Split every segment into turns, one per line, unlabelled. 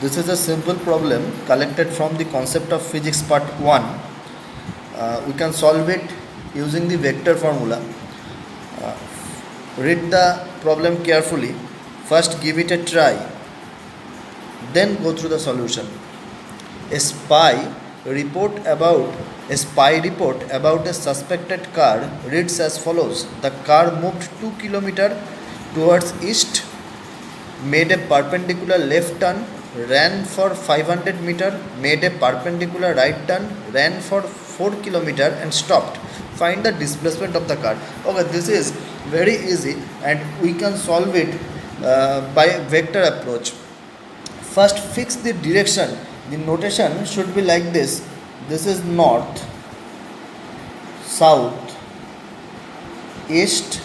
This is a simple problem collected from the concept of physics part 1. We can solve it using the vector formula. Read the problem carefully. First give it a try. Then go through the solution. A spy report about a suspected car reads as follows. The car moved 2 km towards east, made a perpendicular left turn, ran for 500 meter, made a perpendicular right turn, ran for 4 km and stopped. Find the displacement of the car. Okay, this is very easy and we can solve it by vector approach. First fix the direction. The notation should be like this. This is north, south, east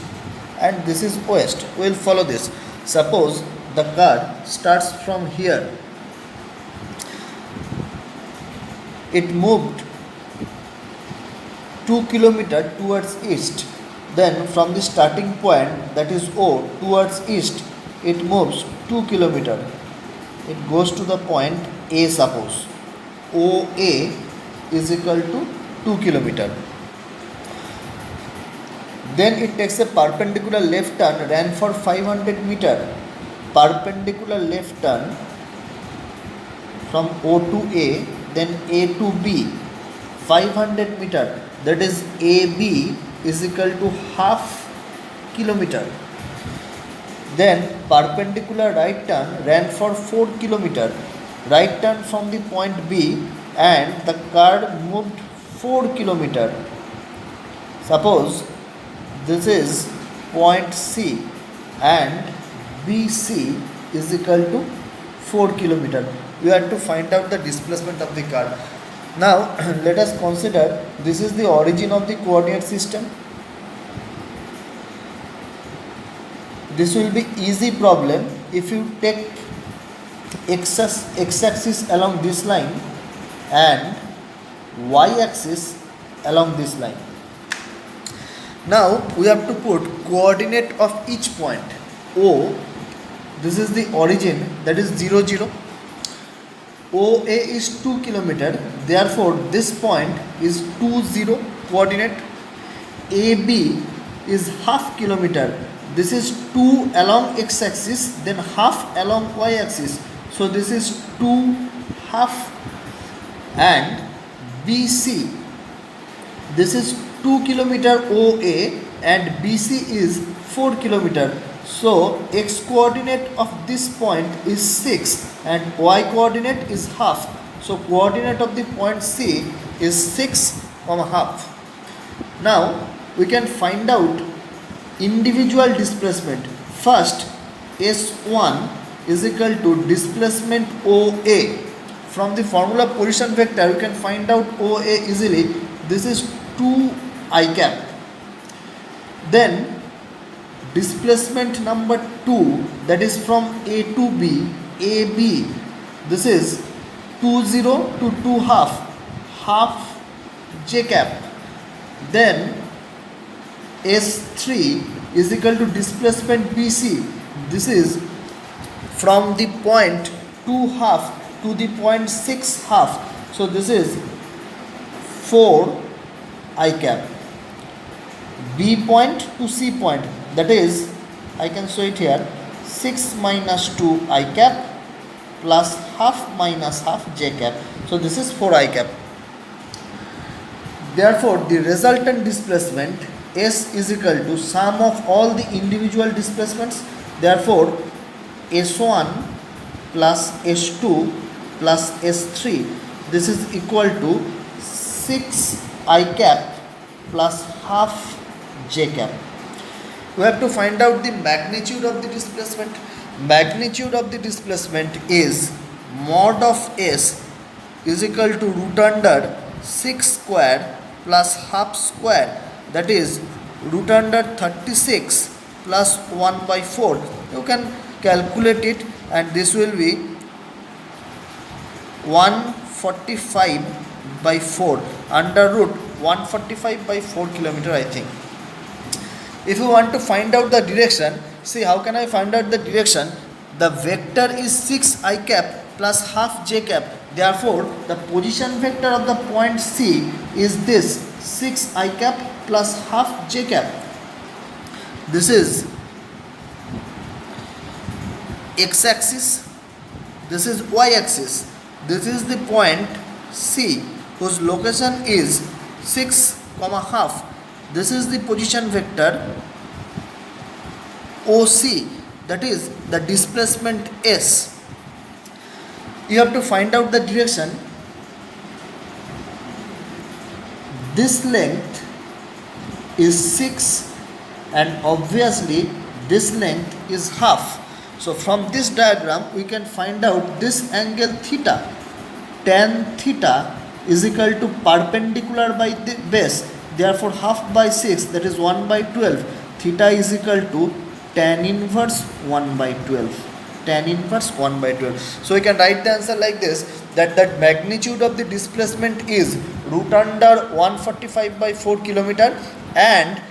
and this is west. We will follow this. Suppose the car starts from here. It moved 2 km towards east. Then from the starting point, that is O, towards east, it moves 2 km. It goes to the point A, suppose. OA is equal to 2 km. Then it takes a perpendicular left turn, ran for 500 meter. Perpendicular left turn from O to A, then A to B, 500 meter, that is AB is equal to half kilometer. Then perpendicular right turn, ran for 4 km, right turn from the point B and the car moved 4 km. Suppose this is point C and BC is equal to 4 km. We have to find out the displacement of the car. Now let us consider this is the origin of the coordinate system. This will be easy problem if you take x-axis along this line and y-axis along this line. Now we have to put coordinate of each point. O, this is the origin, that is 0, 0. OA is 2 km, therefore this point is 2, 0 coordinate. AB is half kilometer, this is 2 along x-axis, then half along y-axis, so this is 2 half. And BC, this is 2 km OA and BC is 4 km. So x coordinate of this point is 6 and y coordinate is half. So coordinate of the point C is 6, half. Now we can find out individual displacement. First S1 is equal to displacement OA. From the formula position vector you can find out OA easily. This is 2 I cap. Then displacement number 2, that is from A to B, AB, this is 2 0 to 2 half j cap. Then S3 is equal to displacement BC, this is from the point 2 half to the point 6 half, so this is 4 I cap. B point to C point, that is, I can show it here, 6 minus 2 I cap plus half minus half j cap. So this is 4 I cap. Therefore the resultant displacement S is equal to sum of all the individual displacements. Therefore S1 plus S2 plus S3, this is equal to 6 I cap plus half j cap. We have to find out the magnitude of the displacement. Magnitude of the displacement is mod of S is equal to root under 6 square plus half square, that is root under 36 plus 1 by 4. You can calculate it and this will be 145 by 4 under root 145 by 4 km, I think. If you want to find out the direction, see how can I find out the direction? The vector is 6 I cap plus half j cap. Therefore the position vector of the point C is this 6 I cap plus half j cap. This is x axis, this is y axis. This is the point C whose location is 6 comma half. This is the position vector OC, that is the displacement S. You have to find out the direction. This length is 6 and obviously this length is half. So from this diagram we can find out this angle theta. Tan theta is equal to perpendicular by the base. Therefore half by 6, that is 1 by 12. Theta is equal to tan inverse 1 by 12. Tan inverse 1 by 12. So we can write the answer like this, that the magnitude of the displacement is root under 145 by 4 kilometer, and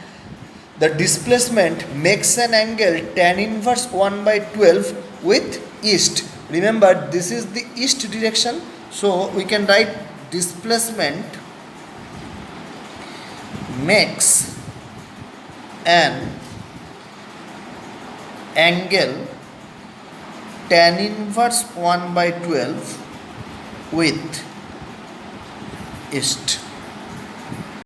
the displacement makes an angle tan inverse 1 by 12 with east. Remember, this is the east direction, so we can write displacement makes an angle tan inverse 1 by 12 with east.